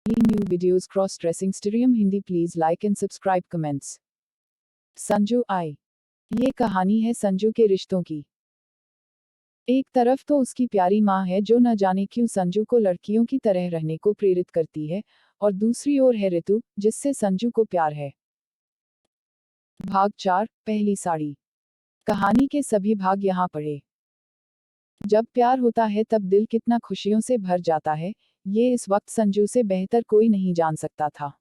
New videos cross dressing Styrium Hindi, please like and subscribe, comments. Sanju आई। ये कहानी है संजू के रिश्तों की। एक तरफ तो उसकी प्यारी माँ है जो न जाने क्यों संजू को लड़कियों की तरह रहने को प्रेरित करती है, और दूसरी ओर है ऋतु, जिससे संजू को प्यार है। भाग 4, पहली साड़ी। कहानी के सभी भाग यहाँ पढ़े। जब प्यार होता है तब दिल कितना खुशियों से भर जाता है, ये इस वक्त संजू से बेहतर कोई नहीं जान सकता था।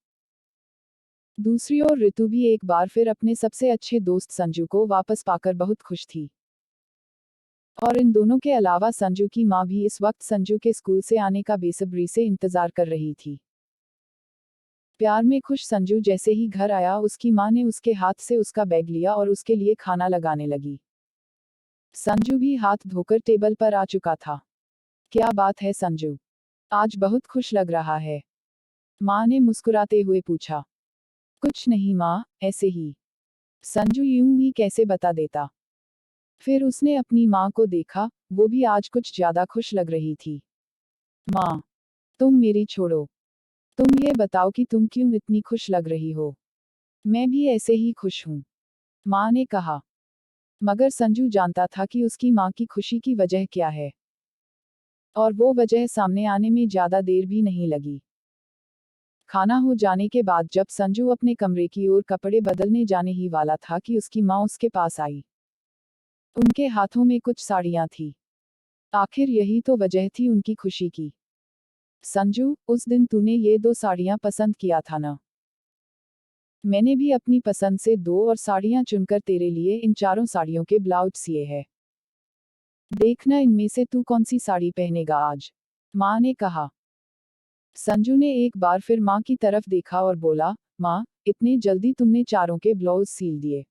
दूसरी ओर ऋतु भी एक बार फिर अपने सबसे अच्छे दोस्त संजू को वापस पाकर बहुत खुश थी। और इन दोनों के अलावा संजू की माँ भी इस वक्त संजू के स्कूल से आने का बेसब्री से इंतजार कर रही थी। प्यार में खुश संजू जैसे ही घर आया, उसकी माँ ने उसके हाथ से उसका बैग लिया और उसके लिए खाना लगाने लगी। संजू भी हाथ धोकर टेबल पर आ चुका था। क्या बात है संजू, आज बहुत खुश लग रहा है, माँ ने मुस्कुराते हुए पूछा। कुछ नहीं माँ, ऐसे ही। संजू यूं ही कैसे बता देता। फिर उसने अपनी माँ को देखा, वो भी आज कुछ ज्यादा खुश लग रही थी। माँ, तुम मेरी छोड़ो, तुम ये बताओ कि तुम क्यों इतनी खुश लग रही हो। मैं भी ऐसे ही खुश हूँ, माँ ने कहा। मगर संजू जानता था कि उसकी माँ की खुशी की वजह क्या है, और वो वजह सामने आने में ज्यादा देर भी नहीं लगी। खाना हो जाने के बाद जब संजू अपने कमरे की ओर कपड़े बदलने जाने ही वाला था कि उसकी माँ उसके पास आई। उनके हाथों में कुछ साड़ियाँ थी। आखिर यही तो वजह थी उनकी खुशी की। संजू, उस दिन तूने ये 2 साड़ियाँ पसंद किया था ना? मैंने भी अपनी पसंद से 2 और साड़ियाँ चुनकर तेरे लिए इन 4 साड़ियों के ब्लाउज सिए हैं। देखना इनमें से तू कौन सी साड़ी पहनेगा आज, माँ ने कहा। संजू ने एक बार फिर माँ की तरफ देखा और बोला, माँ, इतने जल्दी तुमने 4 के ब्लाउज सील दिए?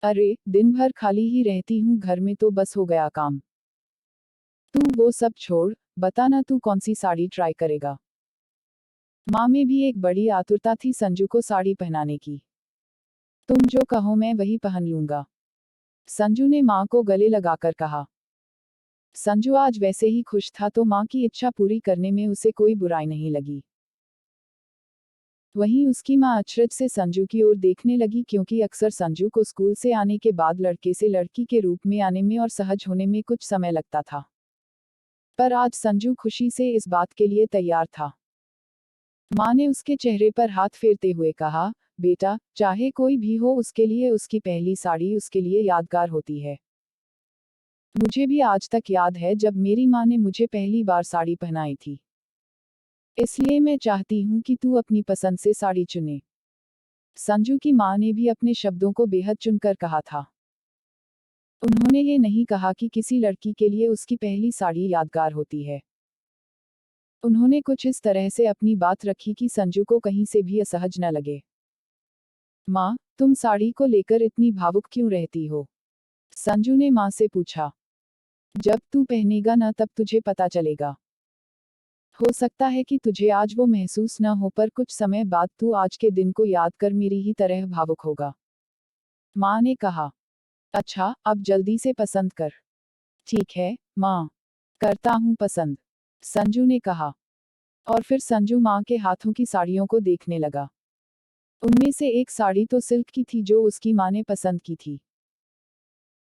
अरे, दिन भर खाली ही रहती हूँ घर में तो बस हो गया काम। तू वो सब छोड़, बता ना तू कौन सी साड़ी ट्राई करेगा। माँ में भी एक बड़ी आतुरता थी संजू को साड़ी पहनाने की। तुम जो कहो मैं वही पहन लूंगा, संजू ने माँ को गले लगाकर कहा। संजू आज वैसे ही खुश था तो माँ की इच्छा पूरी करने में उसे कोई बुराई नहीं लगी। वहीं उसकी माँ अचरज से संजू की ओर देखने लगी, क्योंकि अक्सर संजू को स्कूल से आने के बाद लड़के से लड़की के रूप में आने में और सहज होने में कुछ समय लगता था। पर आज संजू खुशी से इस बात के लिए तैयार था। माँ ने उसके चेहरे पर हाथ फेरते हुए कहा, बेटा, चाहे कोई भी हो उसके लिए उसकी पहली साड़ी उसके लिए यादगार होती है। मुझे भी आज तक याद है जब मेरी माँ ने मुझे पहली बार साड़ी पहनाई थी। इसलिए मैं चाहती हूँ कि तू अपनी पसंद से साड़ी चुने। संजू की माँ ने भी अपने शब्दों को बेहद चुनकर कहा था। उन्होंने ये नहीं कहा कि किसी लड़की के लिए उसकी पहली साड़ी यादगार होती है। उन्होंने कुछ इस तरह से अपनी बात रखी कि संजू को कहीं से भी असहज न लगे। माँ, तुम साड़ी को लेकर इतनी भावुक क्यों रहती हो? संजू ने माँ से पूछा। जब तू पहनेगा ना तब तुझे पता चलेगा। हो सकता है कि तुझे आज वो महसूस न हो, पर कुछ समय बाद तू आज के दिन को याद कर मेरी ही तरह भावुक होगा, माँ ने कहा। अच्छा, अब जल्दी से पसंद कर। ठीक है, माँ, करता हूँ पसंद, संजू ने कहा। और फिर संजू माँ के हाथों की साड़ियों को देखने लगा। उनमें से एक साड़ी तो सिल्क की थी जो उसकी माँ ने पसंद की थी।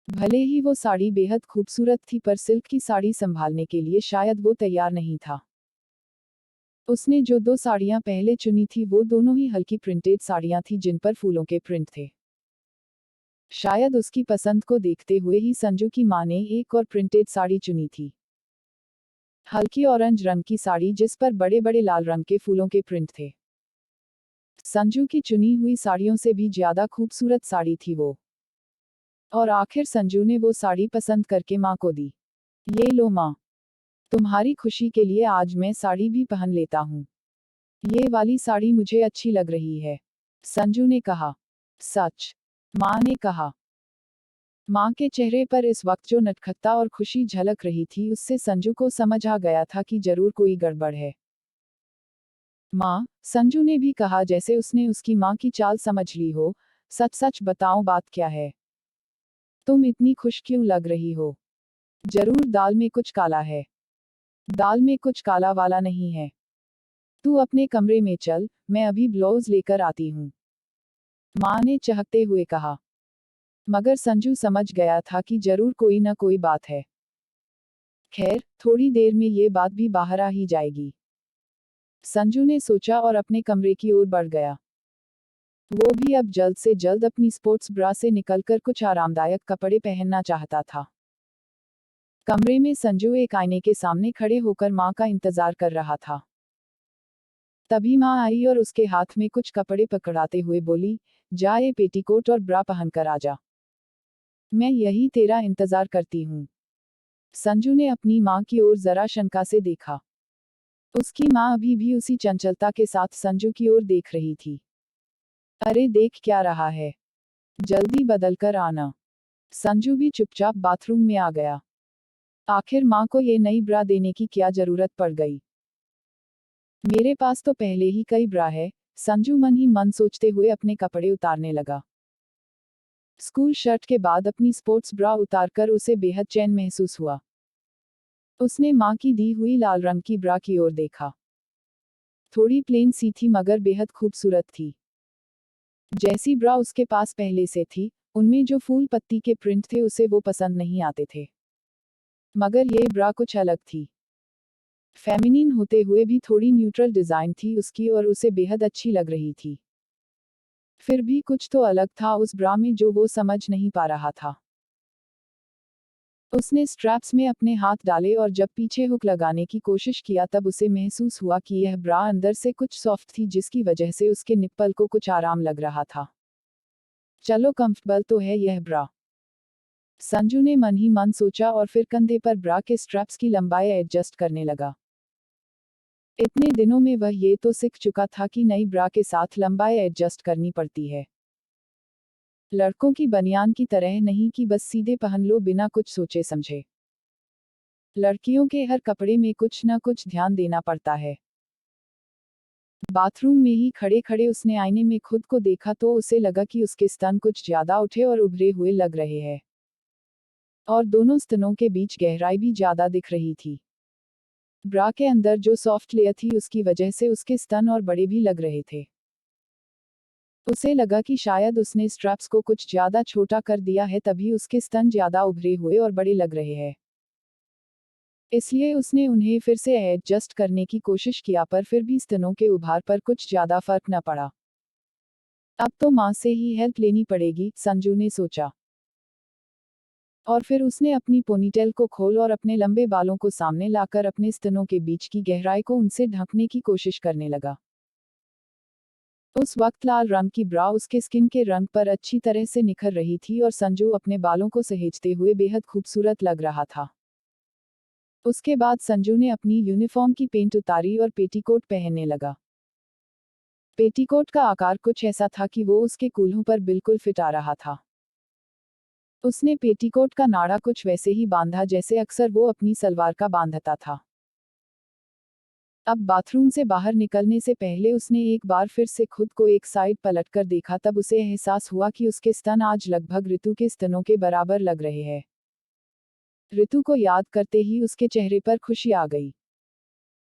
भले ही वो साड़ी बेहद खूबसूरत थी, पर सिल्क की साड़ी संभालने के लिए शायद वो तैयार नहीं था। उसने जो 2 साड़ियां पहले चुनी थी वो दोनों ही हल्की प्रिंटेड साड़ियां थी जिन पर फूलों के प्रिंट थे। शायद उसकी पसंद को देखते हुए ही संजू की माँ ने एक और प्रिंटेड साड़ी चुनी थी। हल्की ऑरेंज रंग की साड़ी जिस पर बड़े बड़े लाल रंग के फूलों के प्रिंट थे। संजू की चुनी हुई साड़ियों से भी ज्यादा खूबसूरत साड़ी थी वो। और आखिर संजू ने वो साड़ी पसंद करके माँ को दी। ये लो माँ, तुम्हारी खुशी के लिए आज मैं साड़ी भी पहन लेता हूँ। ये वाली साड़ी मुझे अच्छी लग रही है, संजू ने कहा। सच? माँ ने कहा। माँ के चेहरे पर इस वक्त जो नटखटता और खुशी झलक रही थी उससे संजू को समझ आ गया था कि जरूर कोई गड़बड़ है। माँ, संजू ने भी कहा जैसे उसने उसकी माँ की चाल समझ ली हो, सच सच बताओ बात क्या है? तुम इतनी खुश क्यों लग रही हो? जरूर दाल में कुछ काला है। दाल में कुछ काला वाला नहीं है। तू अपने कमरे में चल, मैं अभी ब्लाउज लेकर आती हूँ, माँ ने चहकते हुए कहा। मगर संजू समझ गया था कि जरूर कोई न कोई बात है। खैर, थोड़ी देर में ये बात भी बाहर आ ही जाएगी, संजू ने सोचा और अपने कमरे की ओर बढ़ गया। वो भी अब जल्द से जल्द अपनी स्पोर्ट्स ब्रा से निकलकर कुछ आरामदायक कपड़े पहनना चाहता था। कमरे में संजू एक आईने के सामने खड़े होकर माँ का इंतजार कर रहा था। तभी माँ आई और उसके हाथ में कुछ कपड़े पकड़ाते हुए बोली, जा ये पेटीकोट और ब्रा पहनकर आ जा, मैं यही तेरा इंतजार करती हूँ। संजू ने अपनी माँ की ओर जरा शंका से देखा। उसकी माँ अभी भी उसी चंचलता के साथ संजू की ओर देख रही थी। अरे देख क्या रहा है, जल्दी बदल कर आना। संजू भी चुपचाप बाथरूम में आ गया। आखिर माँ को ये नई ब्रा देने की क्या जरूरत पड़ गई। मेरे पास तो पहले ही कई ब्रा है, संजू मन ही मन सोचते हुए अपने कपड़े उतारने लगा। स्कूल शर्ट के बाद अपनी स्पोर्ट्स ब्रा उतारकर उसे बेहद चैन महसूस हुआ। उसने माँ की दी हुई लाल रंग की ब्रा की ओर देखा। थोड़ी प्लेन सी थी मगर बेहद खूबसूरत थी। जैसी ब्रा उसके पास पहले से थी, उनमें जो फूल पत्ती के प्रिंट थे उसे वो पसंद नहीं आते थे। मगर ये ब्रा कुछ अलग थी। फेमिनिन होते हुए भी थोड़ी न्यूट्रल डिजाइन थी उसकी और उसे बेहद अच्छी लग रही थी। फिर भी कुछ तो अलग था उस ब्रा में जो वो समझ नहीं पा रहा था। उसने स्ट्रैप्स में अपने हाथ डाले और जब पीछे हुक लगाने की कोशिश किया तब उसे महसूस हुआ कि यह ब्रा अंदर से कुछ सॉफ्ट थी जिसकी वजह से उसके निप्पल को कुछ आराम लग रहा था। चलो कंफर्टेबल तो है यह ब्रा, संजू ने मन ही मन सोचा और फिर कंधे पर ब्रा के स्ट्रैप्स की लंबाई एडजस्ट करने लगा। इतने दिनों में वह ये तो सीख चुका था कि नई ब्रा के साथ लंबाई एडजस्ट करनी पड़ती है। लड़कों की बनियान की तरह नहीं कि बस सीधे पहन लो बिना कुछ सोचे समझे। लड़कियों के हर कपड़े में कुछ न कुछ ध्यान देना पड़ता है। बाथरूम में ही खड़े खड़े उसने आईने में खुद को देखा तो उसे लगा कि उसके स्तन कुछ ज्यादा उठे और उभरे हुए लग रहे हैं। और दोनों स्तनों के बीच गहराई भी ज्यादा दिख रही थी। ब्रा के अंदर जो सॉफ्ट लेयर थी उसकी वजह से उसके स्तन और बड़े भी लग रहे थे। उसे लगा कि शायद उसने स्ट्रैप्स को कुछ ज्यादा छोटा कर दिया है तभी उसके स्तन ज्यादा उभरे हुए और बड़े लग रहे हैं। इसलिए उसने उन्हें फिर से एडजस्ट करने की कोशिश किया पर फिर भी स्तनों के उभार पर कुछ ज्यादा फर्क न पड़ा। अब तो माँ से ही हेल्प लेनी पड़ेगी, संजू ने सोचा। और फिर उसने अपनी पोनीटेल को खोल और अपने लंबे बालों को सामने लाकर अपने स्तनों के बीच की गहराई को उनसे ढकने की कोशिश करने लगा। उस वक्त लाल रंग की ब्रा उसके स्किन के रंग पर अच्छी तरह से निखर रही थी और संजू अपने बालों को सहेजते हुए बेहद खूबसूरत लग रहा था। उसके बाद संजू ने अपनी यूनिफॉर्म की पेंट उतारी और पेटीकोट पहनने लगा। पेटीकोट का आकार कुछ ऐसा था कि वो उसके कूल्हों पर बिल्कुल फिट आ रहा था। उसने पेटीकोट का नाड़ा कुछ वैसे ही बांधा जैसे अक्सर वो अपनी सलवार का बांधता था। अब बाथरूम से बाहर निकलने से पहले उसने एक बार फिर से खुद को एक साइड पलटकर देखा तब उसे एहसास हुआ कि उसके स्तन आज लगभग ऋतु के स्तनों के बराबर लग रहे हैं। ऋतु को याद करते ही उसके चेहरे पर खुशी आ गई।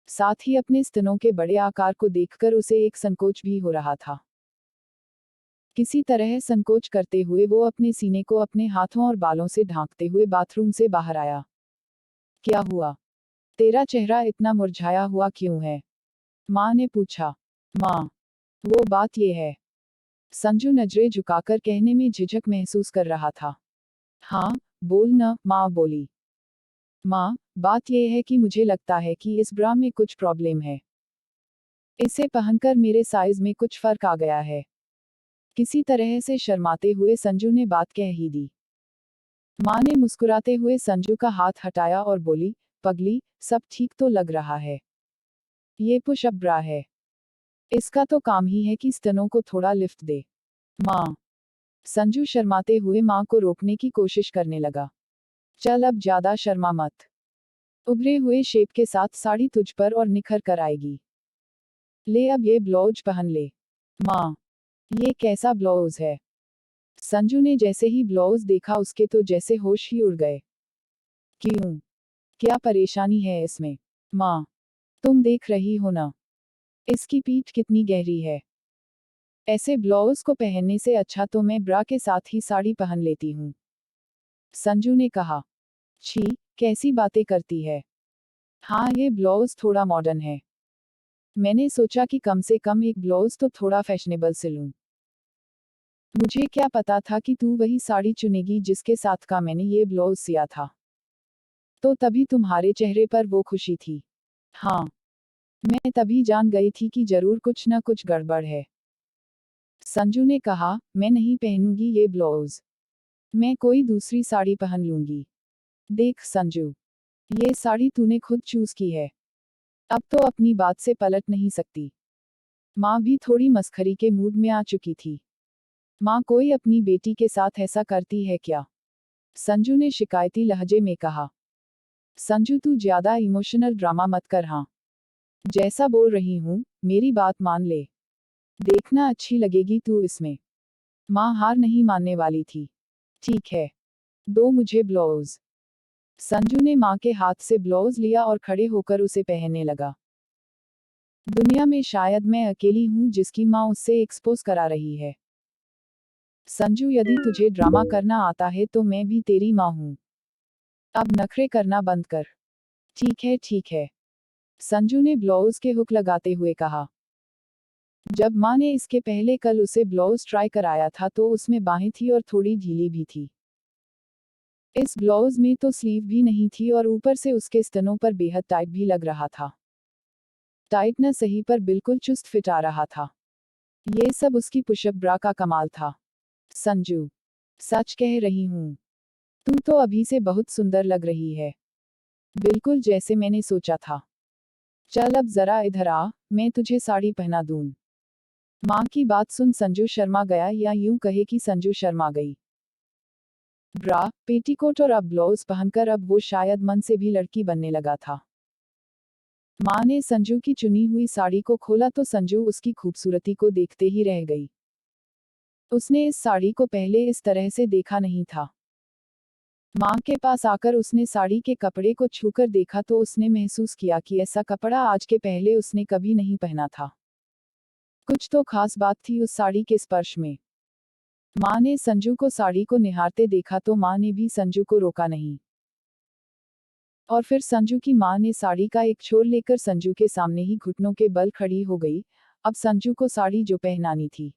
साथ ही अपने स्तनों के बड़े आकार को देखकर उसे एक संकोच भी हो रहा था। किसी तरह संकोच करते हुए वो अपने सीने को अपने हाथों और बालों से ढांकते हुए बाथरूम से बाहर आया। क्या हुआ? तेरा चेहरा इतना मुरझाया हुआ क्यों है? माँ ने पूछा। माँ, वो बात ये है, संजू नजरें झुकाकर कहने में झिझक महसूस कर रहा था। हाँ, बोल न, माँ बोली। माँ, बात यह है कि मुझे लगता है कि इस ब्रा में कुछ प्रॉब्लम है। इसे पहनकर मेरे साइज में कुछ फर्क आ गया है। किसी तरह से शर्माते हुए संजू ने बात कह ही दी। माँ ने मुस्कुराते हुए संजू का हाथ हटाया और बोली, पगली, सब ठीक तो लग रहा है। ये पुशअप ब्रा है। इसका तो काम ही है कि स्तनों को थोड़ा लिफ्ट दे। माँ। संजू शर्माते हुए माँ को रोकने की कोशिश करने लगा। चल अब ज्यादा शर्मा मत। उभरे हुए शेप के साथ साड़ी तुझ पर और निखर कर आएगी। ले अब ये ब्लाउज पहन ले। माँ, ये कैसा ब्लाउज है? संजू ने जैसे ही ब्लाउज देखा उसके तो जैसे होश ही उड़ गए। क्यों? क्या परेशानी है इसमें? माँ, तुम देख रही हो ना, इसकी पीठ कितनी गहरी है। ऐसे ब्लाउज को पहनने से अच्छा तो मैं ब्रा के साथ ही साड़ी पहन लेती हूँ। संजू ने कहा। छी, कैसी बातें करती है। हाँ, ये ब्लाउज थोड़ा मॉडर्न है। मैंने सोचा कि कम से कम एक ब्लाउज तो थोड़ा फैशनेबल सिलूं। मुझे क्या पता था कि तू वही साड़ी चुनेगी जिसके साथ का मैंने ये ब्लाउज सिया था। तो तभी तुम्हारे चेहरे पर वो खुशी थी। हाँ, मैं तभी जान गई थी कि जरूर कुछ न कुछ गड़बड़ है। संजू ने कहा, मैं नहीं पहनूंगी ये ब्लाउज। मैं कोई दूसरी साड़ी पहन लूंगी। देख संजू, ये साड़ी तूने खुद चूज की है। अब तो अपनी बात से पलट नहीं सकती। माँ भी थोड़ी मस्खरी के मूड में आ चुकी थी। माँ कोई अपनी बेटी के साथ ऐसा करती है क्या? संजू ने शिकायती लहजे में कहा। संजू तू ज्यादा इमोशनल ड्रामा मत कर। हाँ, जैसा बोल रही हूँ मेरी बात मान ले। देखना अच्छी लगेगी तू इसमें। माँ हार नहीं मानने वाली थी। ठीक है, दो मुझे ब्लाउज। संजू ने माँ के हाथ से ब्लाउज लिया और खड़े होकर उसे पहनने लगा। दुनिया में शायद मैं अकेली हूँ जिसकी माँ उससे एक्सपोज करा रही है। संजू, यदि तुझे ड्रामा करना आता है तो मैं भी तेरी माँ हूँ। अब नखरे करना बंद कर। ठीक है ठीक है, संजू ने ब्लाउज के हुक लगाते हुए कहा। जब माँ ने इसके पहले कल उसे ब्लाउज ट्राई कराया था तो उसमें बाहें थी और थोड़ी ढीली भी थी। इस ब्लाउज में तो स्लीव भी नहीं थी और ऊपर से उसके स्तनों पर बेहद टाइट भी लग रहा था। टाइट न सही पर बिल्कुल चुस्त फिट आ रहा था। ये सब उसकी पुशअप ब्रा का कमाल था। संजू, सच कह रही हूँ, तू तो अभी से बहुत सुंदर लग रही है। बिल्कुल जैसे मैंने सोचा था। चल अब जरा इधर आ, मैं तुझे साड़ी पहना दूँ। माँ की बात सुन संजू शर्मा गया, या यूं कहे कि संजू शर्मा गई। ब्रा, पेटीकोट और अब ब्लाउज पहनकर अब वो शायद मन से भी लड़की बनने लगा था। माँ ने संजू की चुनी हुई साड़ी को खोला तो संजू उसकी खूबसूरती को देखते ही रह गई। उसने इस साड़ी को पहले इस तरह से देखा नहीं था। माँ के पास आकर उसने साड़ी के कपड़े को छूकर देखा तो उसने महसूस किया कि ऐसा कपड़ा आज के पहले उसने कभी नहीं पहना था। कुछ तो खास बात थी उस साड़ी के स्पर्श में। माँ ने संजू को साड़ी को निहारते देखा तो माँ ने भी संजू को रोका नहीं। और फिर संजू की माँ ने साड़ी का एक छोर लेकर संजू के सामने ही घुटनों के बल खड़ी हो गई। अब संजू को साड़ी जो पहनानी थी।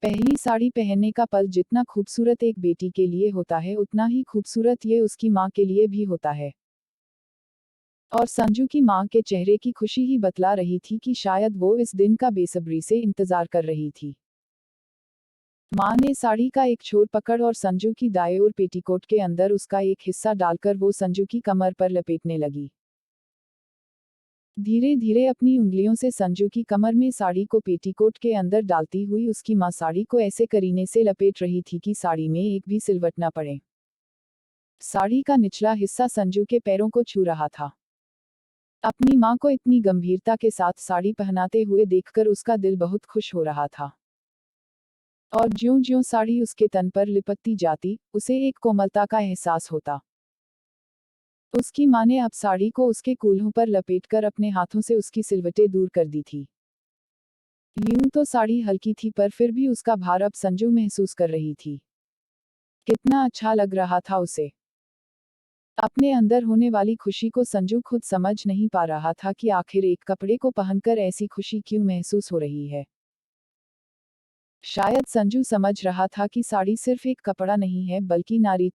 पहली साड़ी पहनने का पल जितना खूबसूरत एक बेटी के लिए होता है उतना ही खूबसूरत ये उसकी माँ के लिए भी होता है। और संजू की माँ के चेहरे की खुशी ही बतला रही थी कि शायद वो इस दिन का बेसब्री से इंतजार कर रही थी। माँ ने साड़ी का एक छोर पकड़ और संजू की दाएं ओर पेटीकोट के अंदर उसका एक हिस्सा डालकर वो संजू की कमर पर लपेटने लगी। धीरे धीरे अपनी उंगलियों से संजू की कमर में साड़ी को पेटीकोट के अंदर डालती हुई उसकी माँ साड़ी को ऐसे करीने से लपेट रही थी कि साड़ी में एक भी सिलवट न पड़े। साड़ी का निचला हिस्सा संजू के पैरों को छू रहा था। अपनी माँ को इतनी गंभीरता के साथ साड़ी पहनाते हुए देखकर उसका दिल बहुत खुश हो रहा था। और ज्यों-ज्यों साड़ी उसके तन पर लिपटती जाती, उसे एक कोमलता का एहसास होता। उसकी माँ ने अब साड़ी को उसके कूल्हों पर लपेटकर अपने हाथों से उसकी सिलवटें दूर कर दी थी। यूं तो साड़ी हल्की थी पर फिर भी उसका भार अब संजू महसूस कर रही थी। कितना अच्छा लग रहा था उसे। अपने अंदर होने वाली खुशी को संजू खुद समझ नहीं पा रहा था कि आखिर एक कपड़े को पहनकर ऐसी खुशी क्यों महसूस हो रही है। शायद संजू समझ रहा था कि साड़ी सिर्फ एक कपड़ा नहीं है बल्कि नारी